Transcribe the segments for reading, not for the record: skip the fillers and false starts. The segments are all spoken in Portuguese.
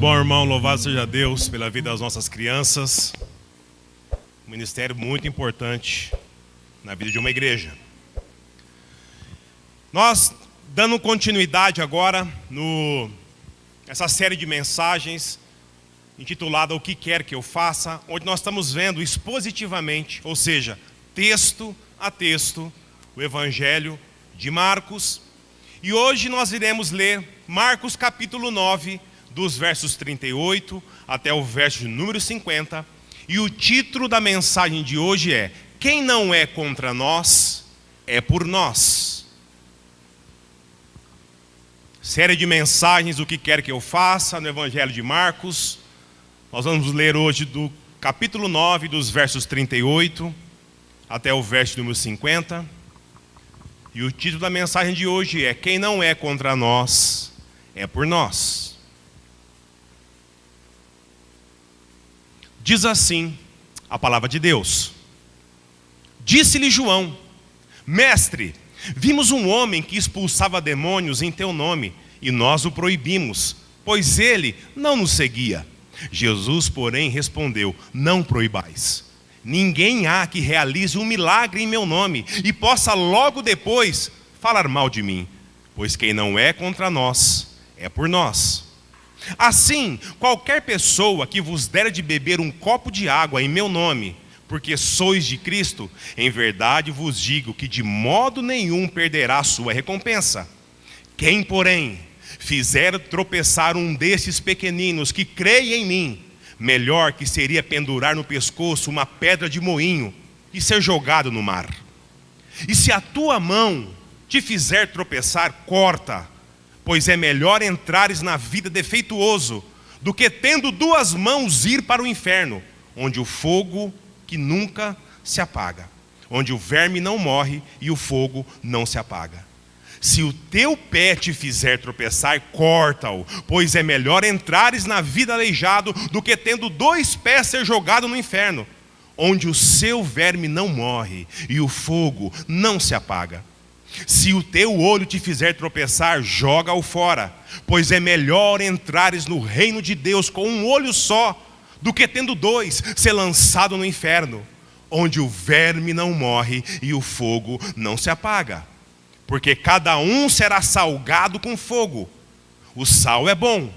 bom, irmão, louvado seja Deus pela vida das nossas crianças. Um ministério muito importante na vida de uma igreja. Nós, dando continuidade agora essa série de mensagens intitulada O que quer que eu faça, onde nós estamos vendo expositivamente, ou seja, texto a texto, o Evangelho de Marcos. E hoje nós iremos ler Marcos capítulo 9, dos versos 38 até o verso de número 50. E o título da mensagem de hoje é: quem não é contra nós, é por nós. Série de mensagens, o que quer que eu faça, no Evangelho de Marcos. Nós vamos ler hoje do capítulo 9, dos versos 38 até o verso número 50. E o título da mensagem de hoje é: quem não é contra nós, é por nós. Diz assim a palavra de Deus: disse-lhe João: mestre, vimos um homem que expulsava demônios em teu nome, e nós o proibimos, pois ele não nos seguia. Jesus, porém, respondeu: não proibais. Ninguém há que realize um milagre em meu nome e possa logo depois falar mal de mim, pois quem não é contra nós, é por nós. Assim, qualquer pessoa que vos der de beber um copo de água em meu nome, porque sois de Cristo, em verdade vos digo que de modo nenhum perderá a sua recompensa. Quem, porém, fizer tropeçar um desses pequeninos que creem em mim, melhor que seria pendurar no pescoço uma pedra de moinho e ser jogado no mar. E se a tua mão te fizer tropeçar, corta, pois é melhor entrares na vida defeituoso do que tendo duas mãos ir para o inferno, onde o fogo que nunca se apaga, onde o verme não morre e o fogo não se apaga. Se o teu pé te fizer tropeçar, corta-o, pois é melhor entrares na vida aleijado do que tendo dois pés ser jogado no inferno, onde o seu verme não morre e o fogo não se apaga. Se o teu olho te fizer tropeçar, joga-o fora, pois é melhor entrares no reino de Deus com um olho só, do que tendo dois, ser lançado no inferno, onde o verme não morre e o fogo não se apaga. Porque cada um será salgado com fogo. O sal é bom,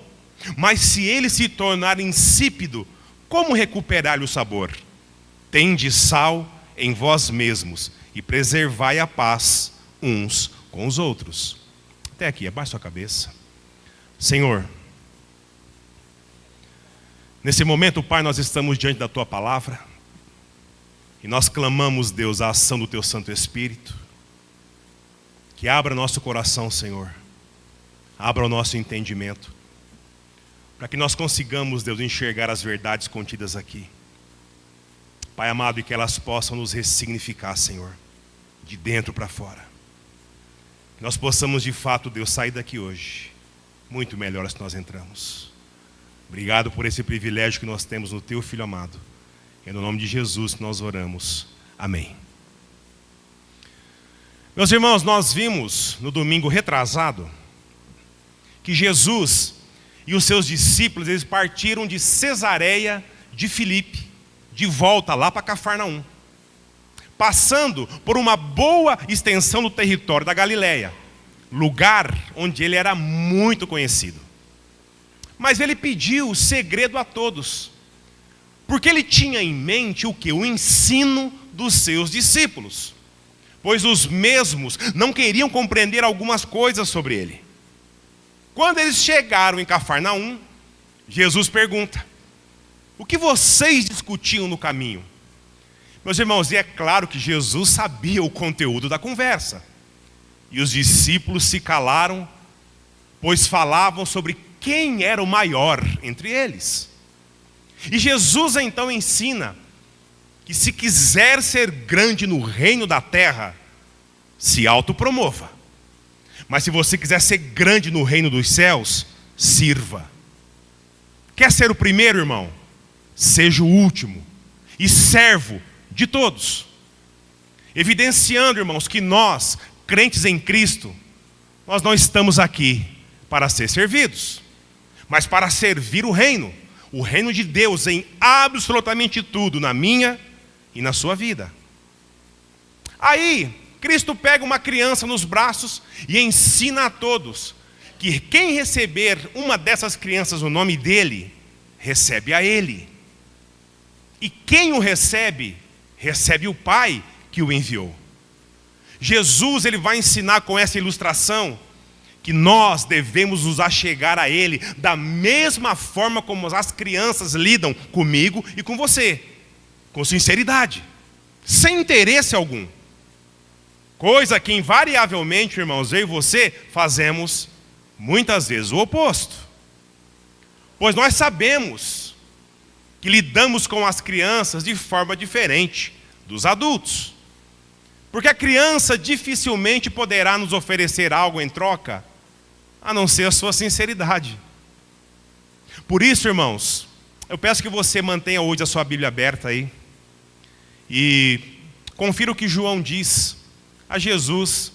mas se ele se tornar insípido, como recuperar-lhe o sabor? Tende sal em vós mesmos e preservai a paz uns com os outros. Até aqui, abaixa sua cabeça. Senhor, nesse momento, Pai, nós estamos diante da Tua palavra e nós clamamos, Deus, a ação do Teu Santo Espírito, que abra nosso coração, Senhor, abra o nosso entendimento, para que nós consigamos, Deus, enxergar as verdades contidas aqui, Pai amado, e que elas possam nos ressignificar, Senhor, de dentro para fora. Que nós possamos de fato, Deus, sair daqui hoje muito melhores que nós entramos. Obrigado por esse privilégio que nós temos no Teu Filho amado. É no nome de Jesus que nós oramos. Amém. Meus irmãos, nós vimos no domingo retrasado que Jesus e os seus discípulos, eles partiram de Cesareia de Filipe, de volta lá para Cafarnaum, passando por uma boa extensão do território da Galileia, lugar onde ele era muito conhecido. Mas ele pediu o segredo a todos, porque ele tinha em mente o que? O ensino dos seus discípulos, pois os mesmos não queriam compreender algumas coisas sobre ele. Quando eles chegaram em Cafarnaum, Jesus pergunta: o que vocês discutiam no caminho? Meus irmãos, e é claro que Jesus sabia o conteúdo da conversa. E os discípulos se calaram, pois falavam sobre quem era o maior entre eles. E Jesus então ensina que se quiser ser grande no reino da terra, se autopromova. Mas se você quiser ser grande no reino dos céus, sirva. Quer ser o primeiro, irmão? Seja o último e servo de todos. Evidenciando, irmãos, que nós, crentes em Cristo, nós não estamos aqui para ser servidos, mas para servir o reino de Deus em absolutamente tudo, na minha e na sua vida. Aí, Cristo pega uma criança nos braços e ensina a todos que quem receber uma dessas crianças no nome dele, recebe a ele. E quem o recebe, recebe o Pai que o enviou. Jesus, ele vai ensinar com essa ilustração que nós devemos nos achegar a ele da mesma forma como as crianças lidam comigo e com você, com sinceridade, sem interesse algum. Coisa que invariavelmente, irmãos, eu e você fazemos muitas vezes o oposto. Pois nós sabemos que lidamos com as crianças de forma diferente dos adultos. Porque a criança dificilmente poderá nos oferecer algo em troca, a não ser a sua sinceridade. Por isso, irmãos, eu peço que você mantenha hoje a sua Bíblia aberta aí. E confira o que João diz a Jesus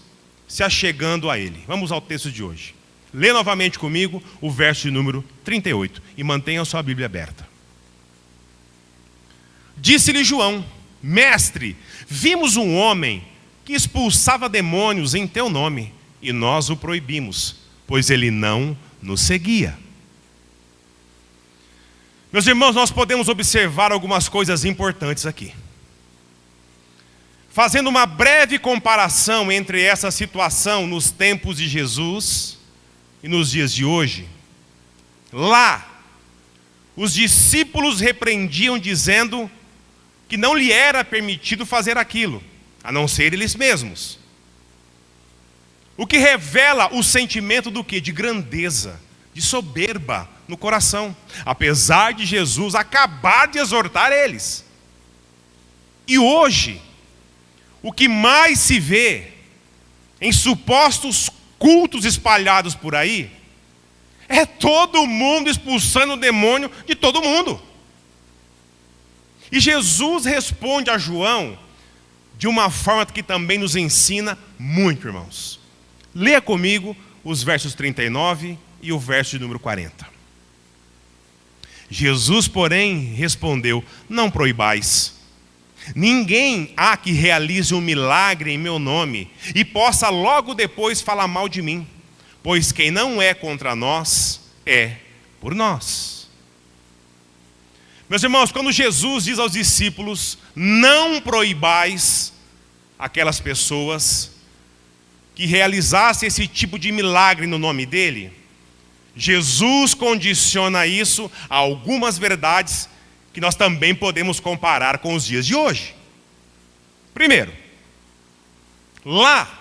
se achegando a ele. Vamos ao texto de hoje. Lê novamente comigo o verso de número 38 e mantenha a sua Bíblia aberta. Disse-lhe João: Mestre, vimos um homem que expulsava demônios em teu nome, e nós o proibimos, pois ele não nos seguia. Meus irmãos, nós podemos observar algumas coisas importantes aqui. Fazendo uma breve comparação entre essa situação nos tempos de Jesus e nos dias de hoje. Lá, os discípulos repreendiam dizendo que não lhe era permitido fazer aquilo, a não ser eles mesmos. O que revela o sentimento do quê? De grandeza, de soberba no coração, apesar de Jesus acabar de exortar eles. E hoje, o que mais se vê em supostos cultos espalhados por aí, é todo mundo expulsando o demônio de todo mundo. E Jesus responde a João de uma forma que também nos ensina muito, irmãos. Leia comigo os versos 39 e o verso de número 40. Jesus, porém, respondeu: não proibais. Ninguém há que realize um milagre em meu nome e possa logo depois falar mal de mim, pois quem não é contra nós, é por nós. Meus irmãos, quando Jesus diz aos discípulos: não proibais aquelas pessoas que realizassem esse tipo de milagre no nome dele, Jesus condiciona isso a algumas verdades que nós também podemos comparar com os dias de hoje. Primeiro, lá,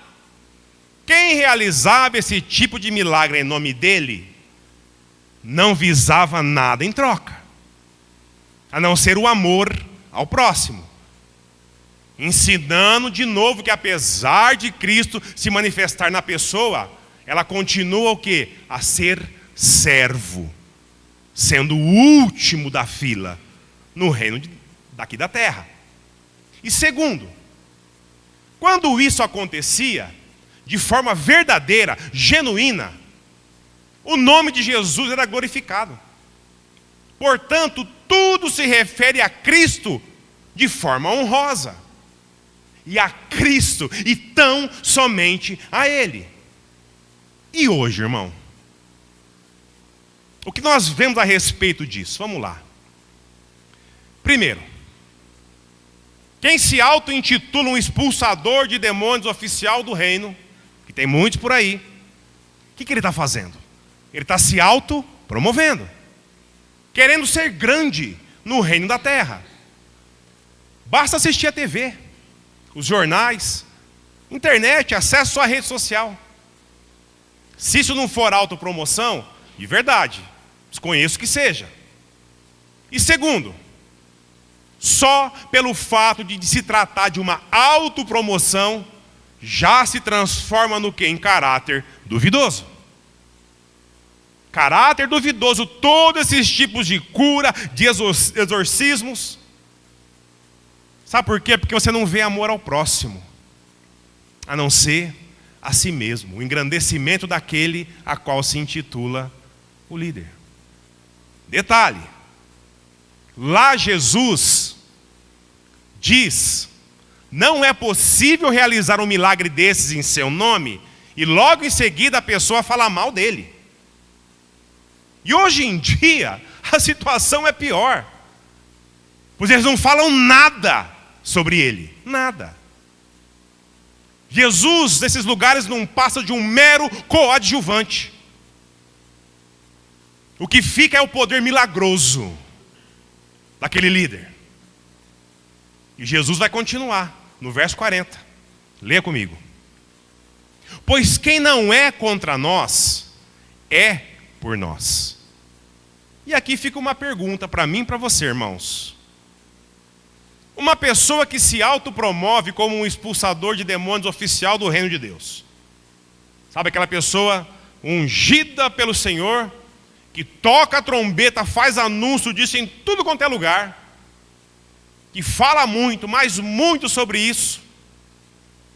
quem realizava esse tipo de milagre em nome dele, não visava nada em troca, a não ser o amor ao próximo. Ensinando de novo que apesar de Cristo se manifestar na pessoa, ela continua o quê? A ser servo, sendo o último da fila no reino daqui da terra. E segundo, quando isso acontecia de forma verdadeira, genuína, o nome de Jesus era glorificado. Portanto, tudo se refere a Cristo de forma honrosa. E a Cristo, e tão somente a Ele. E hoje, irmão, o que nós vemos a respeito disso? Vamos lá. Primeiro, quem se auto-intitula um expulsador de demônios oficial do reino, que tem muitos por aí, o que ele está fazendo? Ele está se auto-promovendo, querendo ser grande no reino da terra. Basta assistir a TV, os jornais, internet, acesso à rede social. Se isso não for autopromoção, de verdade, desconheço que seja. E segundo, só pelo fato de se tratar de uma autopromoção, já se transforma no quê? Em caráter duvidoso. Caráter duvidoso, todos esses tipos de cura, de exorcismos. Sabe por quê? Porque você não vê amor ao próximo, a não ser a si mesmo, o engrandecimento daquele a qual se intitula o líder. Detalhe, lá Jesus diz, não é possível realizar um milagre desses em seu nome, e logo em seguida a pessoa fala mal dele. E hoje em dia, a situação é pior, pois eles não falam nada sobre ele, nada. Jesus, nesses lugares, não passa de um mero coadjuvante. O que fica é o poder milagroso daquele líder. E Jesus vai continuar, no verso 40. Leia comigo. Pois quem não é contra nós, é por nós. E aqui fica uma pergunta para mim e para você, irmãos. Uma pessoa que se autopromove como um expulsador de demônios oficial do reino de Deus. Sabe aquela pessoa ungida pelo Senhor, que toca a trombeta, faz anúncio disso em tudo quanto é lugar, que fala muito, mas muito sobre isso.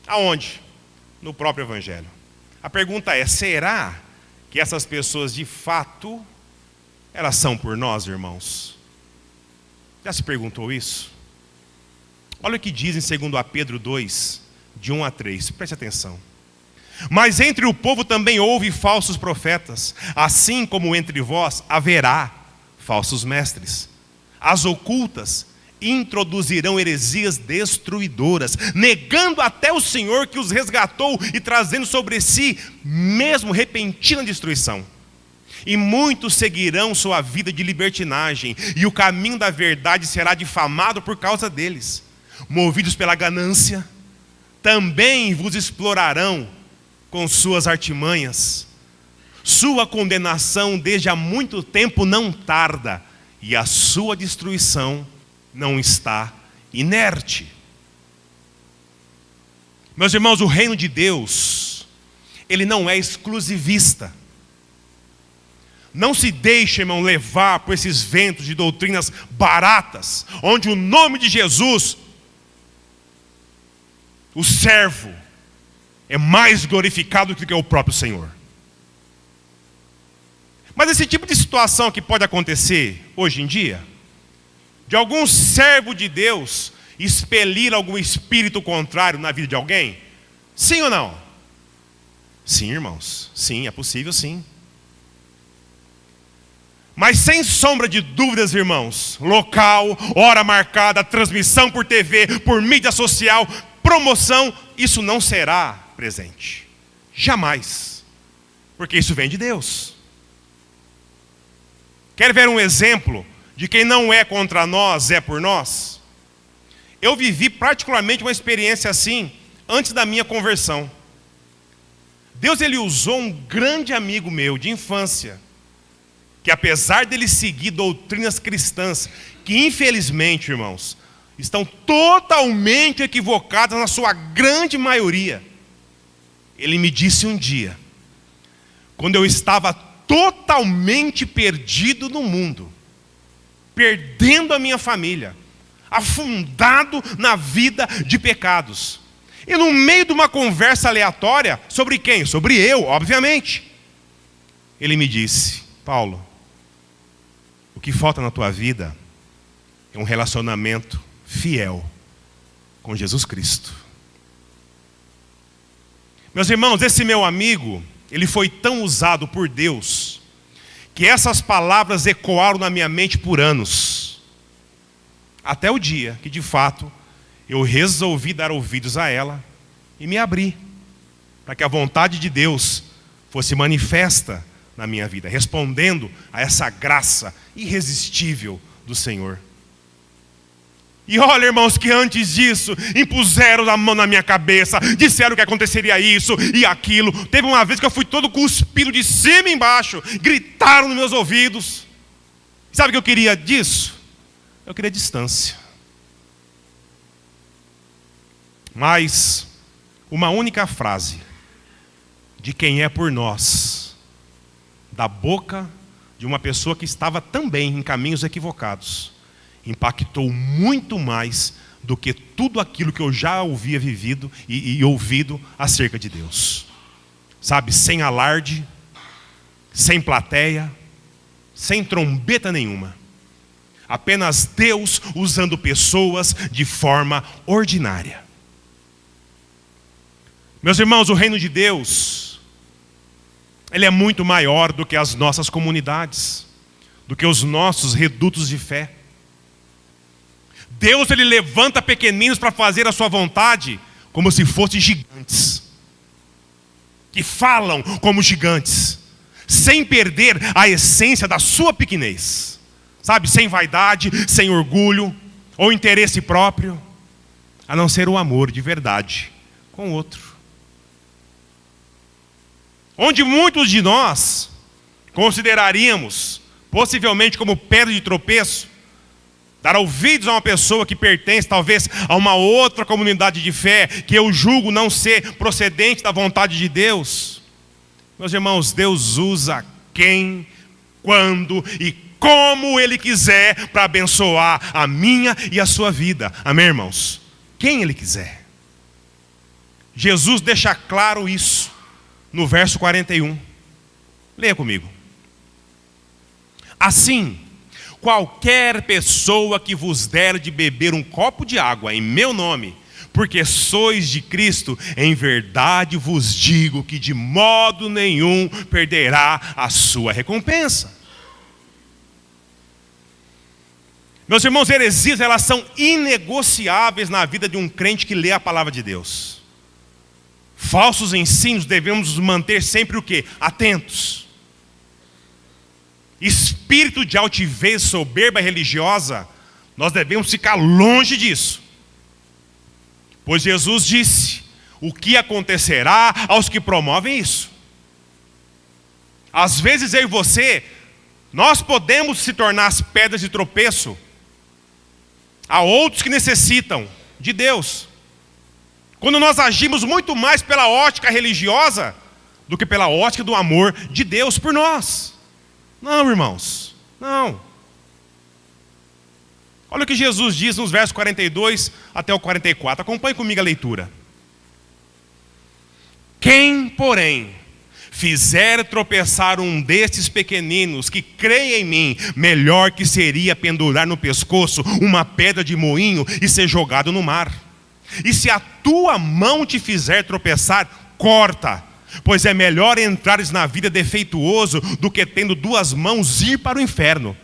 Aonde? No próprio Evangelho. A pergunta é, será que essas pessoas de fato, elas são por nós, irmãos? Já se perguntou isso? Olha o que diz em 2 Pedro 2, de 1 a 3, preste atenção. Mas entre o povo também houve falsos profetas, assim como entre vós haverá falsos mestres. As ocultas introduzirão heresias destruidoras, negando até o Senhor que os resgatou e trazendo sobre si mesmo repentina destruição. E muitos seguirão sua vida de libertinagem, e o caminho da verdade será difamado por causa deles. Movidos pela ganância, também vos explorarão com suas artimanhas. Sua condenação desde há muito tempo não tarda, e a sua destruição não está inerte. Meus irmãos, o reino de Deus, ele não é exclusivista. Não se deixe, irmão, levar por esses ventos de doutrinas baratas, onde o nome de Jesus, o servo, é mais glorificado do que o próprio Senhor. Mas esse tipo de situação que pode acontecer hoje em dia, de algum servo de Deus expelir algum espírito contrário na vida de alguém, sim ou não? Sim, irmãos, sim, é possível sim. Mas sem sombra de dúvidas, irmãos, local, hora marcada, transmissão por TV, por mídia social, promoção, isso não será presente. Jamais. Porque isso vem de Deus. Quer ver um exemplo de quem não é contra nós, é por nós? Eu vivi particularmente uma experiência assim, antes da minha conversão. Deus, ele usou um grande amigo meu de infância, que apesar dele seguir doutrinas cristãs, que infelizmente, irmãos, estão totalmente equivocadas na sua grande maioria, ele me disse um dia, quando eu estava totalmente perdido no mundo, perdendo a minha família, afundado na vida de pecados, e no meio de uma conversa aleatória, sobre quem? Sobre eu, obviamente, ele me disse: Paulo, o que falta na tua vida é um relacionamento fiel com Jesus Cristo. Meus irmãos, esse meu amigo, ele foi tão usado por Deus, que essas palavras ecoaram na minha mente por anos. Até o dia que, de fato, eu resolvi dar ouvidos a ela e me abri, para que a vontade de Deus fosse manifesta na minha vida, respondendo a essa graça irresistível do Senhor. E olha, irmãos, que antes disso, impuseram a mão na minha cabeça, disseram que aconteceria isso e aquilo. Teve uma vez que eu fui todo cuspido de cima e embaixo, gritaram nos meus ouvidos. Sabe o que eu queria disso? Eu queria distância. Mas uma única frase de quem é por nós, da boca de uma pessoa que estava também em caminhos equivocados, impactou muito mais do que tudo aquilo que eu já havia vivido e ouvido acerca de Deus. Sabe, sem alarde, sem plateia, sem trombeta nenhuma. Apenas Deus usando pessoas de forma ordinária. Meus irmãos, o reino de Deus, ele é muito maior do que as nossas comunidades, do que os nossos redutos de fé. Deus, ele levanta pequeninos para fazer a sua vontade, como se fossem gigantes, que falam como gigantes, sem perder a essência da sua pequenez. Sabe, sem vaidade, sem orgulho ou interesse próprio, a não ser o amor de verdade com o outro. Onde muitos de nós consideraríamos, possivelmente como pedra de tropeço, dar ouvidos a uma pessoa que pertence talvez a uma outra comunidade de fé, que eu julgo não ser procedente da vontade de Deus. Meus irmãos, Deus usa quem, quando e como Ele quiser para abençoar a minha e a sua vida. Amém, irmãos? Quem Ele quiser. Jesus deixa claro isso no verso 41. Leia comigo. Assim, qualquer pessoa que vos der de beber um copo de água em meu nome, porque sois de Cristo, em verdade vos digo que de modo nenhum perderá a sua recompensa. Meus irmãos, heresias, elas são inegociáveis na vida de um crente que lê a palavra de Deus. Falsos ensinos devemos manter sempre o quê? Atentos. Espírito de altivez, soberba religiosa, nós devemos ficar longe disso. Pois Jesus disse, o que acontecerá aos que promovem isso? Às vezes eu e você, nós podemos se tornar as pedras de tropeço a outros que necessitam de Deus. Quando nós agimos muito mais pela ótica religiosa do que pela ótica do amor de Deus por nós. Não, irmãos, não. Olha o que Jesus diz nos versos 42 até o 44. Acompanhe comigo a leitura. Quem, porém, fizer tropeçar um destes pequeninos que creem em mim, melhor que seria pendurar no pescoço uma pedra de moinho e ser jogado no mar. E se a tua mão te fizer tropeçar, corta, pois é melhor entrares na vida defeituoso do que tendo duas mãos ir para o inferno,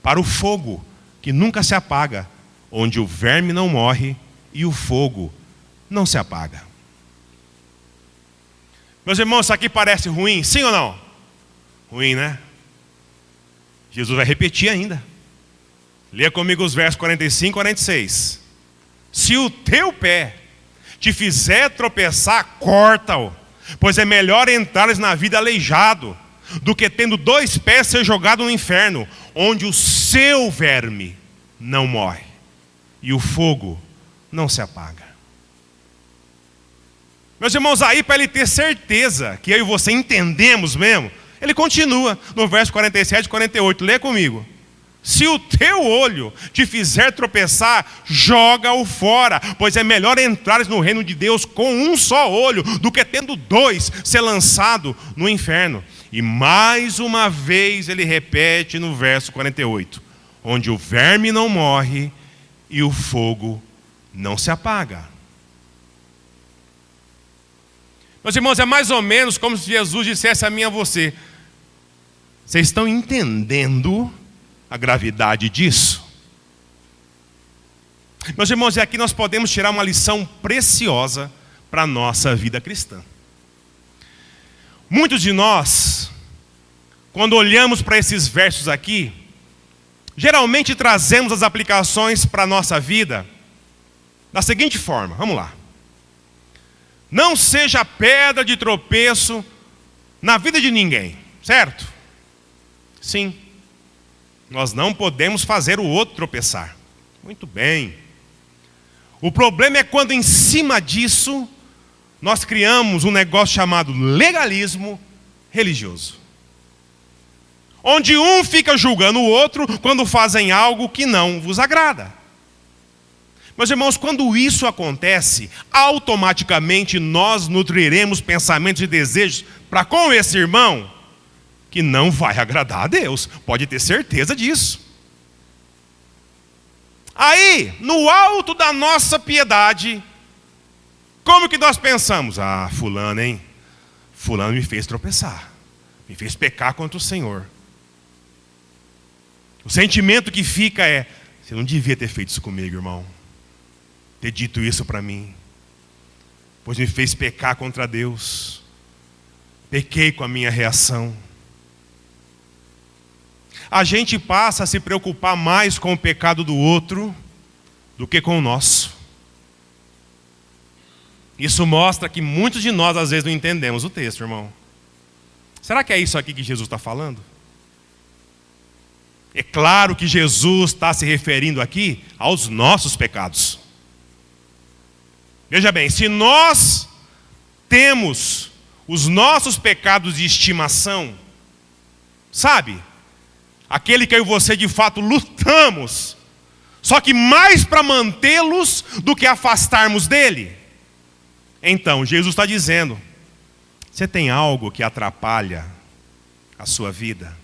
para o fogo que nunca se apaga, onde o verme não morre e o fogo não se apaga. Meus irmãos, isso aqui parece ruim, sim ou não? Ruim, né? Jesus vai repetir ainda. Leia comigo os versos 45 e 46. Se o teu pé te fizer tropeçar, corta-o, pois é melhor entrares na vida aleijado, do que tendo dois pés ser jogado no inferno, onde o seu verme não morre e o fogo não se apaga. Meus irmãos, aí para ele ter certeza que eu e você entendemos mesmo, ele continua no verso 47 e 48, lê comigo. Se o teu olho te fizer tropeçar, joga-o fora, pois é melhor entrares no reino de Deus com um só olho, do que tendo dois ser lançado no inferno. E mais uma vez ele repete no verso 48, onde o verme não morre e o fogo não se apaga. Meus irmãos, é mais ou menos como se Jesus dissesse a mim e a você: vocês estão entendendo a gravidade disso? Meus irmãos, e aqui nós podemos tirar uma lição preciosa para a nossa vida cristã. Muitos de nós, quando olhamos para esses versos aqui, geralmente trazemos as aplicações para a nossa vida da seguinte forma, vamos lá. Não seja pedra de tropeço na vida de ninguém, certo? Sim. Nós não podemos fazer o outro tropeçar. Muito bem. O problema é quando em cima disso nós criamos um negócio chamado legalismo religioso, onde um fica julgando o outro quando fazem algo que não vos agrada. Meus irmãos, quando isso acontece, automaticamente nós nutriremos pensamentos e desejos para com esse irmão que não vai agradar a Deus. Pode ter certeza disso. Aí, no alto da nossa piedade, como que nós pensamos? Ah, fulano, hein? Fulano me fez tropeçar. Me fez pecar contra o Senhor. O sentimento que fica é: você não devia ter feito isso comigo, irmão. Ter dito isso para mim. Pois me fez pecar contra Deus. Pequei com a minha reação. A gente passa a se preocupar mais com o pecado do outro do que com o nosso. Isso mostra que muitos de nós às vezes não entendemos o texto, irmão. Será que é isso aqui que Jesus está falando? É claro que Jesus está se referindo aqui aos nossos pecados. Veja bem, se nós temos os nossos pecados de estimação, sabe? Aquele que eu e você de fato lutamos, só que mais para mantê-los do que afastarmos dele. Então, Jesus está dizendo: você tem algo que atrapalha a sua vida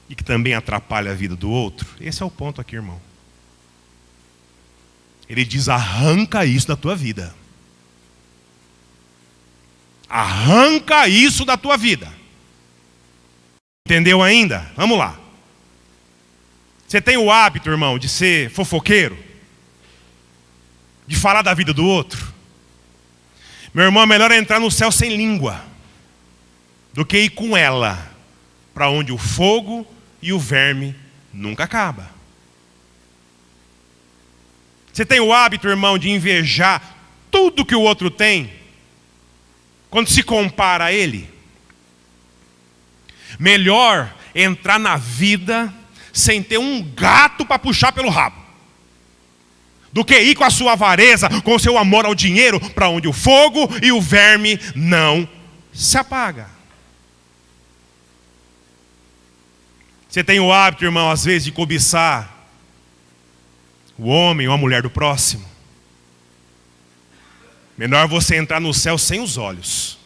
e que também atrapalha a vida do outro? Esse é o ponto aqui, irmão. Ele diz: arranca isso da tua vida. Arranca isso da tua vida. Entendeu ainda? Vamos lá. Você tem o hábito, irmão, de ser fofoqueiro? De falar da vida do outro? Meu irmão, é melhor entrar no céu sem língua do que ir com ela para onde o fogo e o verme nunca acabam. Você tem o hábito, irmão, de invejar tudo que o outro tem quando se compara a ele? Melhor entrar na vida sem ter um gato para puxar pelo rabo, do que ir com a sua avareza, com o seu amor ao dinheiro, para onde o fogo e o verme não se apagam. Você tem o hábito, irmão, às vezes de cobiçar o homem ou a mulher do próximo. Melhor você entrar no céu sem os olhos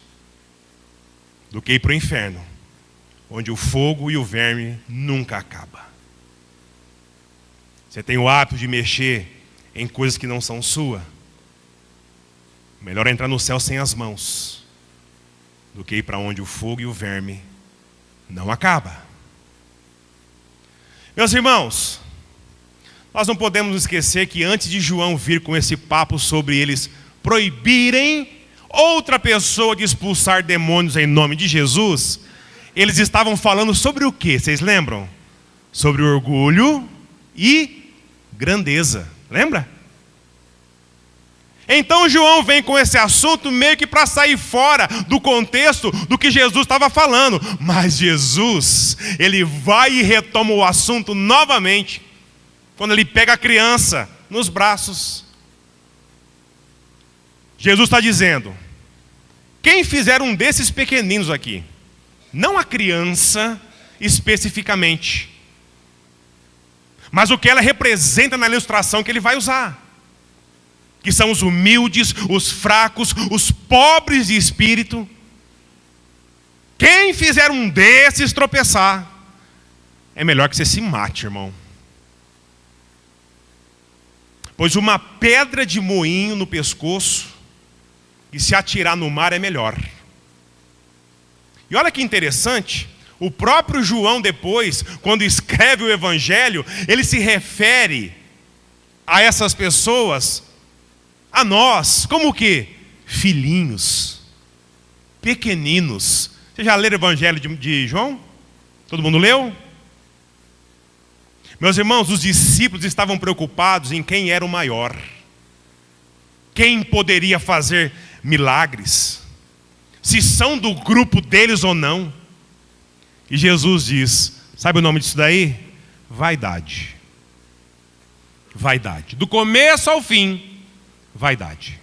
do que ir para o inferno, onde o fogo e o verme nunca acabam. Você tem o hábito de mexer em coisas que não são sua. Melhor entrar no céu sem as mãos do que ir para onde o fogo e o verme não acabam. Meus irmãos, nós não podemos esquecer que antes de João vir com esse papo sobre eles proibirem outra pessoa de expulsar demônios em nome de Jesus, eles estavam falando sobre o quê? Vocês lembram? Sobre orgulho e grandeza. Lembra? Então João vem com esse assunto meio que para sair fora do contexto do que Jesus estava falando. Mas Jesus, ele vai e retoma o assunto novamente, quando ele pega a criança nos braços. Jesus está dizendo: quem fizer um desses pequeninos aqui, não a criança especificamente, mas o que ela representa na ilustração que ele vai usar, que são os humildes, os fracos, os pobres de espírito. Quem fizer um desses tropeçar, é melhor que você se mate, irmão. Pois uma pedra de moinho no pescoço e se atirar no mar é melhor. E olha que interessante, o próprio João depois, quando escreve o Evangelho, ele se refere a essas pessoas, a nós, como que? Filhinhos, pequeninos. Você já leu o Evangelho de João? Todo mundo leu? Meus irmãos, os discípulos estavam preocupados em quem era o maior, quem poderia fazer milagres, se são do grupo deles ou não. E Jesus diz: sabe o nome disso daí? Vaidade. Vaidade. Do começo ao fim, vaidade.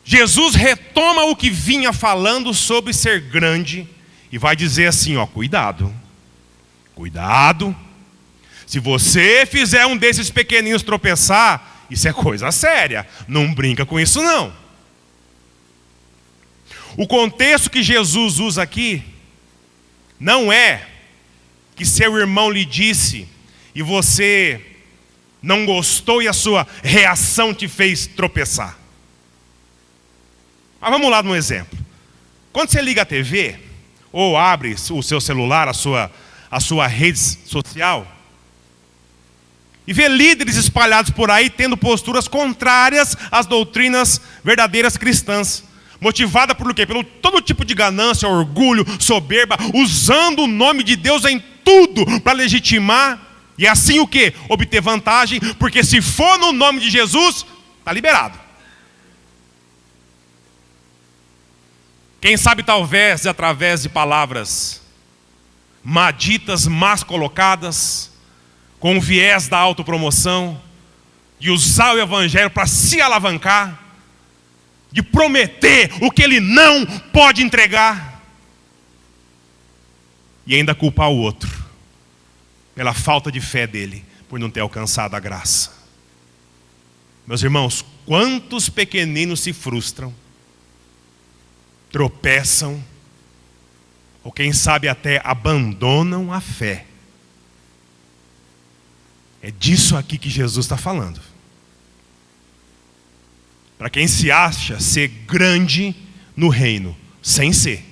Jesus retoma o que vinha falando sobre ser grande e vai dizer assim, ó, cuidado. Cuidado. Se você fizer um desses pequeninos tropeçar, isso é coisa séria. Não brinca com isso não. O contexto que Jesus usa aqui Não é que seu irmão lhe disse e você não gostou e a sua reação te fez tropeçar. Mas vamos lá num exemplo. Quando você liga a TV, ou abre o seu celular, a sua rede social, e vê líderes espalhados por aí tendo posturas contrárias às doutrinas verdadeiras cristãs, motivada por quê? Pelo todo tipo de ganância, orgulho, soberba, usando o nome de Deus em tudo para legitimar, e assim o quê? Obter vantagem, porque se for no nome de Jesus, está liberado. Quem sabe talvez através de palavras maditas, más colocadas, com o viés da autopromoção, de usar o evangelho para se alavancar, de prometer o que ele não pode entregar, e ainda culpar o outro pela falta de fé dele, por não ter alcançado a graça. Meus irmãos, quantos pequeninos se frustram, tropeçam, ou quem sabe até abandonam a fé. É disso aqui que Jesus está falando. Para quem se acha ser grande no reino, sem ser.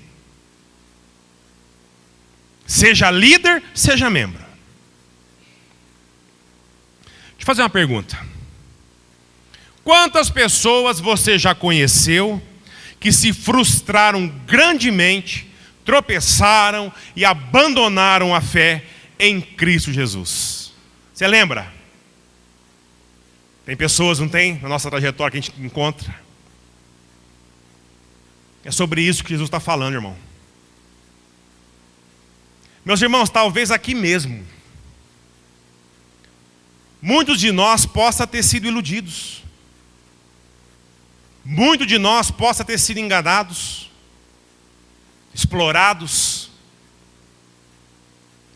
Seja líder, seja membro. Deixa eu fazer uma pergunta. Quantas pessoas você já conheceu que se frustraram grandemente, tropeçaram e abandonaram a fé em Cristo Jesus? Você lembra? Tem pessoas, não tem? Na nossa trajetória que a gente encontra. É sobre isso que Jesus está falando, irmão. Meus irmãos, talvez aqui mesmo, muitos de nós possam ter sido iludidos. Muitos de nós possam ter sido enganados, explorados.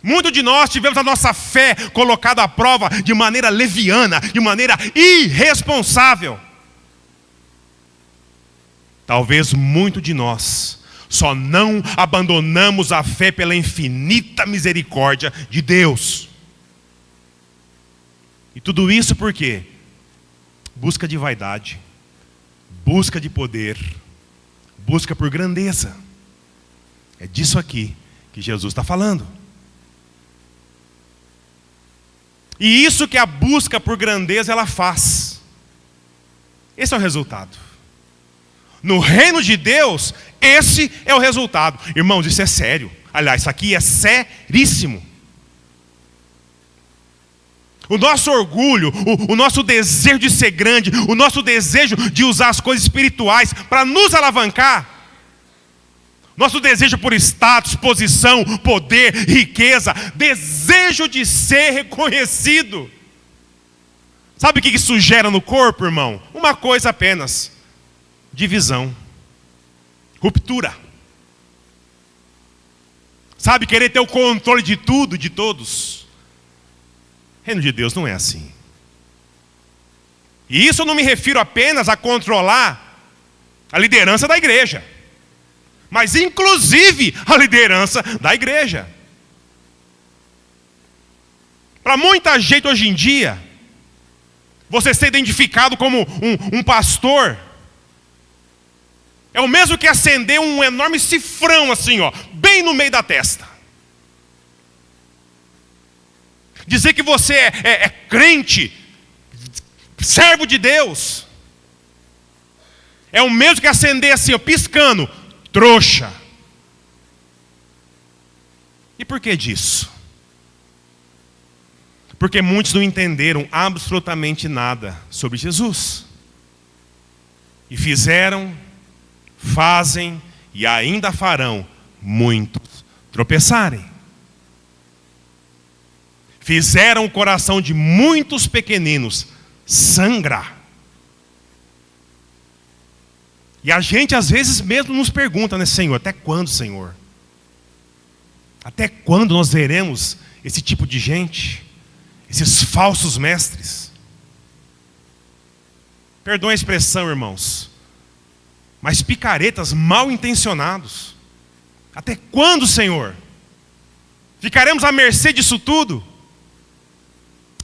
Muitos de nós tivemos a nossa fé colocada à prova de maneira leviana, de maneira irresponsável. Talvez muitos de nós só não abandonamos a fé pela infinita misericórdia de Deus. E tudo isso por quê? Busca de vaidade, busca de poder, busca por grandeza. É disso aqui que Jesus está falando. E isso que a busca por grandeza ela faz. Esse é o resultado. No reino de Deus, esse é o resultado. Irmãos, isso é sério. Aliás, isso aqui é seríssimo. O nosso orgulho, o nosso desejo de ser grande, o nosso desejo de usar as coisas espirituais para nos alavancar, nosso desejo por status, posição, poder, riqueza, desejo de ser reconhecido. Sabe o que isso gera no corpo, irmão? Uma coisa apenas: divisão, ruptura. Sabe, querer ter o controle de tudo, de todos. O reino de Deus não é assim. E isso eu não me refiro apenas a controlar a liderança da igreja, mas inclusive a liderança da igreja. Para muita gente hoje em dia, você ser identificado como um pastor é o mesmo que acender um enorme cifrão assim, ó, bem no meio da testa. Dizer que você é crente, servo de Deus, é o mesmo que acender assim, ó, piscando, trouxa. E por que disso? Porque muitos não entenderam absolutamente nada sobre Jesus. E fizeram, fazem e ainda farão muitos tropeçarem. Fizeram o coração de muitos pequeninos sangrar. E a gente às vezes mesmo nos pergunta, né, Senhor, até quando, Senhor? Até quando nós veremos esse tipo de gente? Esses falsos mestres? Perdoem a expressão, irmãos, mas picaretas mal intencionados. Até quando, Senhor? Ficaremos à mercê disso tudo?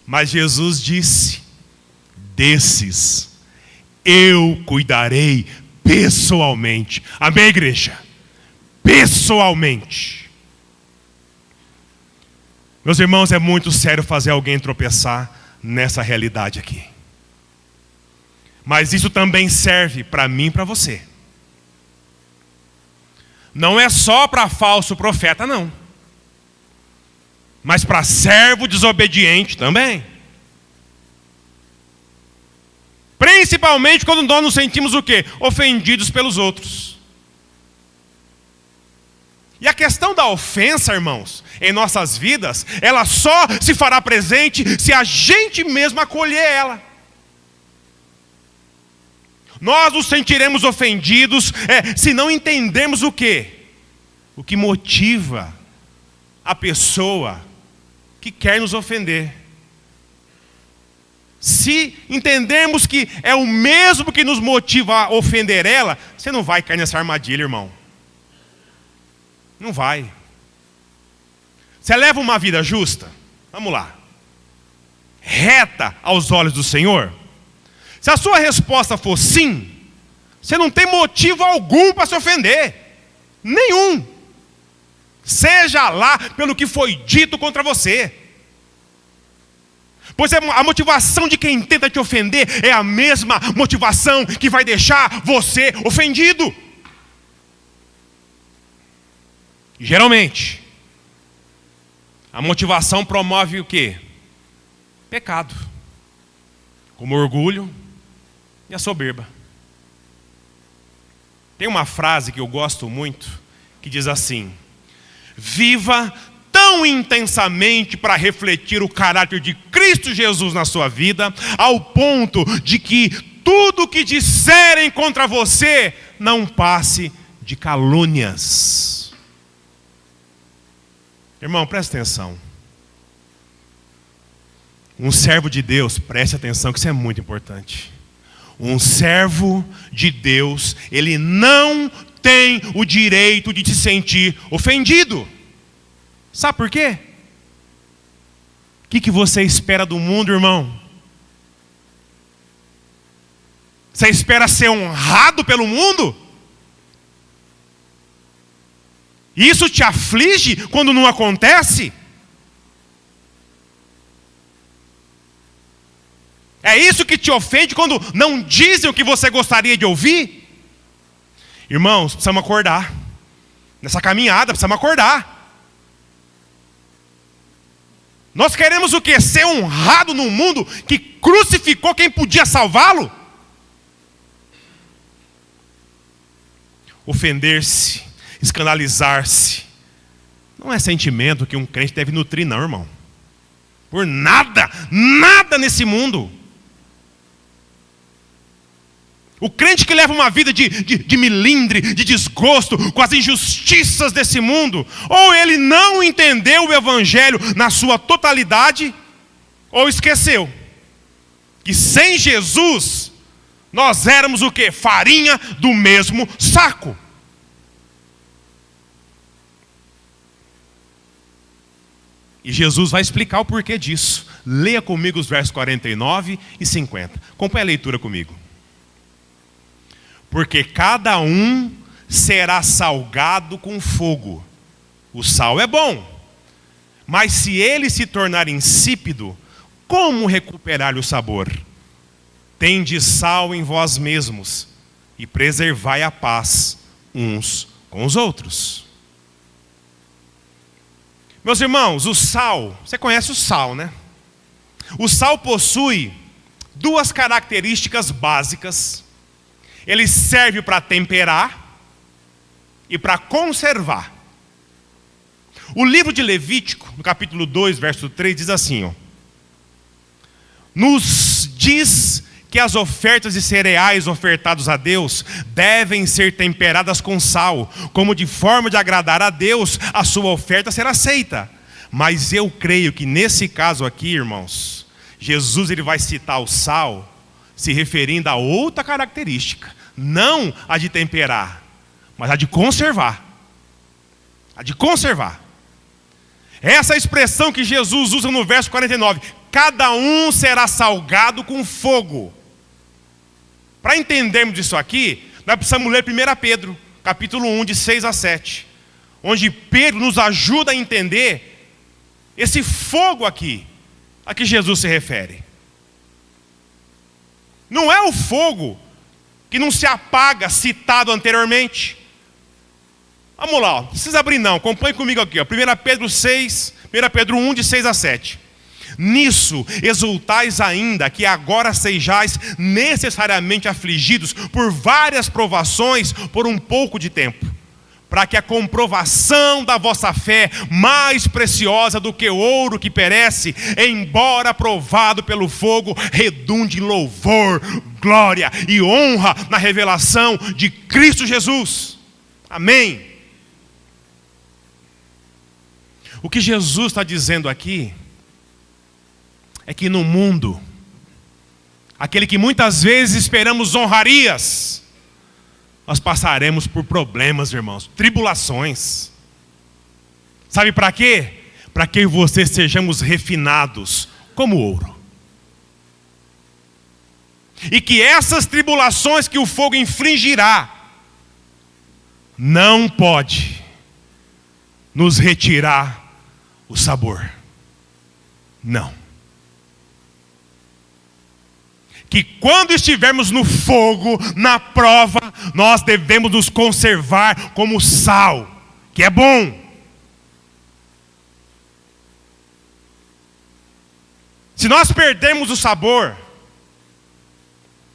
Mas Jesus disse: desses eu cuidarei pessoalmente. Amém, igreja? Pessoalmente. Meus irmãos, é muito sério fazer alguém tropeçar nessa realidade aqui. Mas isso também serve para mim e para você. Não é só para falso profeta, não. Mas para servo desobediente também. Principalmente quando nós nos sentimos o quê? Ofendidos pelos outros. E a questão da ofensa, irmãos, em nossas vidas, ela só se fará presente se a gente mesmo acolher ela. Nós nos sentiremos ofendidos se não entendermos o quê? O que motiva a pessoa que quer nos ofender. Se entendermos que é o mesmo que nos motiva a ofender ela, você não vai cair nessa armadilha, irmão. Não vai. Você leva uma vida justa? Vamos lá. Reta aos olhos do Senhor? Se a sua resposta for sim, você não tem motivo algum para se ofender. Nenhum. Seja lá pelo que foi dito contra você. Pois a motivação de quem tenta te ofender é a mesma motivação que vai deixar você ofendido. Geralmente, a motivação promove o quê? Pecado. Como o orgulho e a soberba. Tem uma frase que eu gosto muito, que diz assim: viva tão intensamente para refletir o caráter de Cristo Jesus na sua vida, ao ponto de que tudo que disserem contra você não passe de calúnias. Irmão, preste atenção. Um servo de Deus, preste atenção que isso é muito importante. Um servo de Deus, ele não tem o direito de se sentir ofendido. Sabe por quê? O que você espera do mundo, irmão? Você espera ser honrado pelo mundo? Isso te aflige quando não acontece? É isso que te ofende quando não dizem o que você gostaria de ouvir? Irmãos, precisamos acordar. Nessa caminhada, precisamos acordar. Nós queremos o quê? Ser honrado num mundo que crucificou quem podia salvá-lo? Ofender-se, escandalizar-se, não é sentimento que um crente deve nutrir, não, irmão. Por nada, nada nesse mundo. O crente que leva uma vida de melindre, de desgosto com as injustiças desse mundo, ou ele não entendeu o Evangelho na sua totalidade, ou esqueceu que sem Jesus nós éramos o quê? Farinha do mesmo saco. E Jesus vai explicar o porquê disso. Leia comigo os versos 49 e 50. Acompanhe a leitura comigo. Porque cada um será salgado com fogo. O sal é bom, mas se ele se tornar insípido, como recuperar o sabor? Tende sal em vós mesmos e preservai a paz uns com os outros. Meus irmãos, o sal, você conhece o sal, né? O sal possui duas características básicas. Ele serve para temperar e para conservar. O livro de Levítico, no capítulo 2, verso 3, diz assim, ó: nos diz que as ofertas de cereais ofertados a Deus devem ser temperadas com sal, como de forma de agradar a Deus, a sua oferta será aceita. Mas eu creio que nesse caso aqui, irmãos, Jesus ele vai citar o sal se referindo a outra característica, não a de temperar, mas a de conservar. A de conservar. Essa expressão que Jesus usa no verso 49, cada um será salgado com fogo. Para entendermos isso aqui, nós precisamos ler 1 Pedro, capítulo 1, de 6 a 7. Onde Pedro nos ajuda a entender esse fogo aqui, a que Jesus se refere. Não é o fogo que não se apaga, citado anteriormente. Vamos lá, não precisa abrir não, acompanhe comigo aqui. 1 Pedro 1, de 6 a 7. Nisso exultais ainda, que agora sejais necessariamente afligidos por várias provações por um pouco de tempo, para que a comprovação da vossa fé, mais preciosa do que o ouro que perece, embora provado pelo fogo, redunde em louvor, glória e honra na revelação de Cristo Jesus. Amém. O que Jesus está dizendo aqui é que no mundo, aquele que muitas vezes esperamos honrarias, nós passaremos por problemas, irmãos, tribulações. Sabe para quê? Para que vocês sejamos refinados como ouro. E que essas tribulações que o fogo infligirá, não pode nos retirar o sabor. Não. Que quando estivermos no fogo, na prova, nós devemos nos conservar como sal, que é bom. Se nós perdermos o sabor,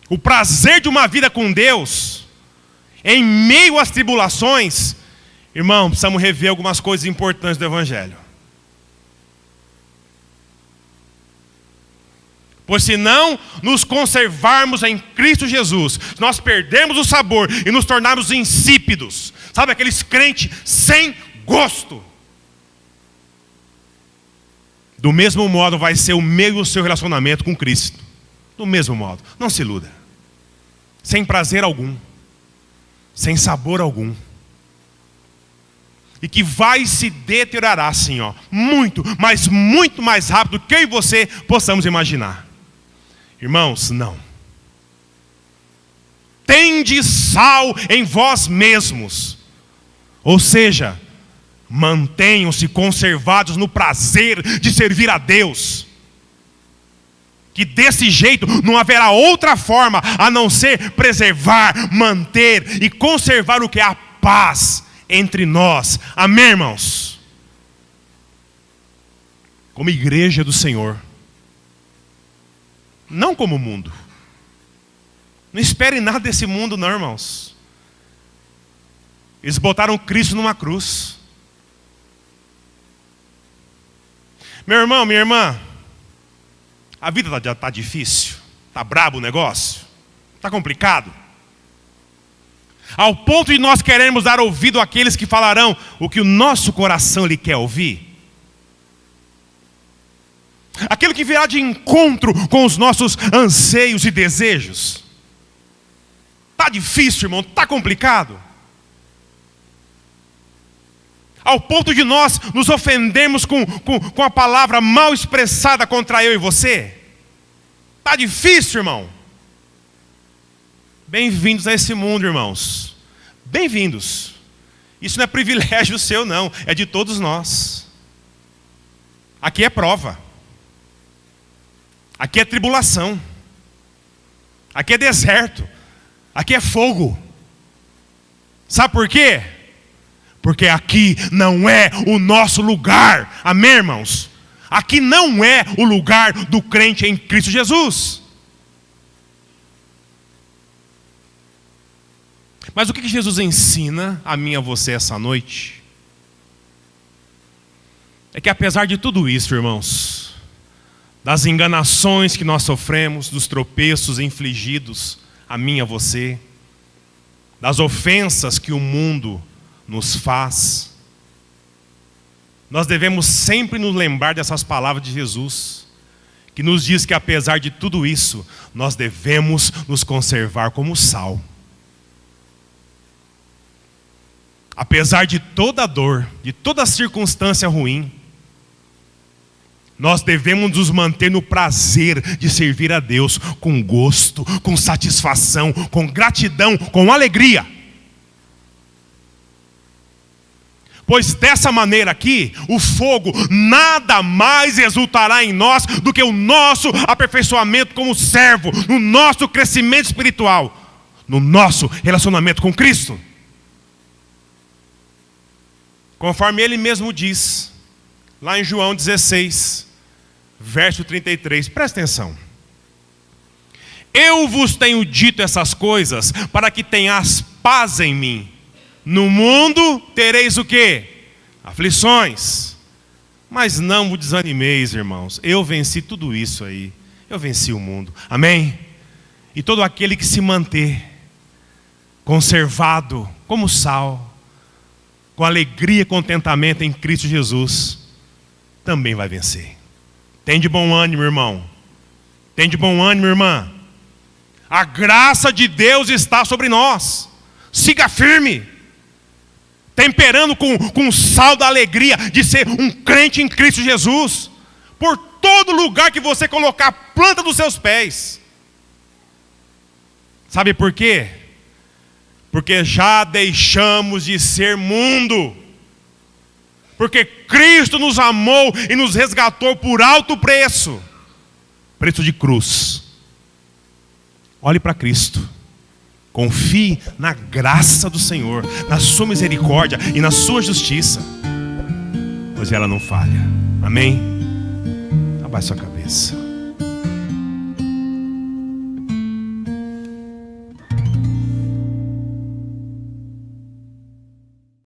o prazer de uma vida com Deus, em meio às tribulações, irmão, precisamos rever algumas coisas importantes do Evangelho. Pois se não nos conservarmos em Cristo Jesus, se nós perdermos o sabor e nos tornarmos insípidos, sabe aqueles crentes sem gosto, do mesmo modo vai ser o meio do seu relacionamento com Cristo. Do mesmo modo, não se iluda. Sem prazer algum, sem sabor algum. E que vai se deteriorar assim, muito, mas muito mais rápido do que eu e você possamos imaginar. Irmãos, não. Tende sal em vós mesmos. Ou seja, mantenham-se conservados no prazer de servir a Deus. Que desse jeito não haverá outra forma a não ser preservar, manter e conservar o que é a paz entre nós. Amém, irmãos? Como igreja do Senhor. Não como o mundo. Não espere nada desse mundo não, irmãos. Eles botaram Cristo numa cruz. Meu irmão, minha irmã, a vida já está difícil. Está brabo o negócio. Está complicado. Ao ponto de nós queremos dar ouvido àqueles que falarão o que o nosso coração lhe quer ouvir. Aquilo que virá de encontro com os nossos anseios e desejos. Está difícil, irmão, está complicado. Ao ponto de nós nos ofendermos com a palavra mal expressada contra eu e você. Está difícil, irmão. Bem-vindos a esse mundo, irmãos. Bem-vindos. Isso não é privilégio seu, não. É de todos nós. Aqui é prova. Aqui é tribulação. Aqui é deserto. Aqui é fogo. Sabe por quê? Porque aqui não é o nosso lugar. Amém, irmãos? Aqui não é o lugar do crente em Cristo Jesus. Mas o que Jesus ensina a mim e a você essa noite? É que apesar de tudo isso, irmãos, das enganações que nós sofremos, dos tropeços infligidos a mim e a você, das ofensas que o mundo nos faz, nós devemos sempre nos lembrar dessas palavras de Jesus, que nos diz que apesar de tudo isso, nós devemos nos conservar como sal. Apesar de toda a dor, de toda a circunstância ruim, Nós devemos nos manter no prazer de servir a Deus com gosto, com satisfação, com gratidão, com alegria. Pois dessa maneira aqui, o fogo nada mais exultará em nós do que o nosso aperfeiçoamento como servo, no nosso crescimento espiritual, no nosso relacionamento com Cristo. Conforme ele mesmo diz, lá em João 16, verso 33, presta atenção. Eu vos tenho dito essas coisas para que tenhas paz em mim. No mundo tereis o quê? Aflições. Mas não vos desanimeis, irmãos. Eu venci tudo isso aí. Eu venci o mundo. Amém? E todo aquele que se manter conservado como sal, com alegria e contentamento em Cristo Jesus, também vai vencer. Tem de bom ânimo, irmão. Tem de bom ânimo, irmã. A graça de Deus está sobre nós. Siga firme, temperando com o sal da alegria de ser um crente em Cristo Jesus. Por todo lugar que você colocar a planta dos seus pés. Sabe por quê? Porque já deixamos de ser mundo. Porque Cristo nos amou e nos resgatou por alto preço. Preço de cruz. Olhe para Cristo. Confie na graça do Senhor, na sua misericórdia e na sua justiça, pois ela não falha. Amém? Abaixe sua cabeça.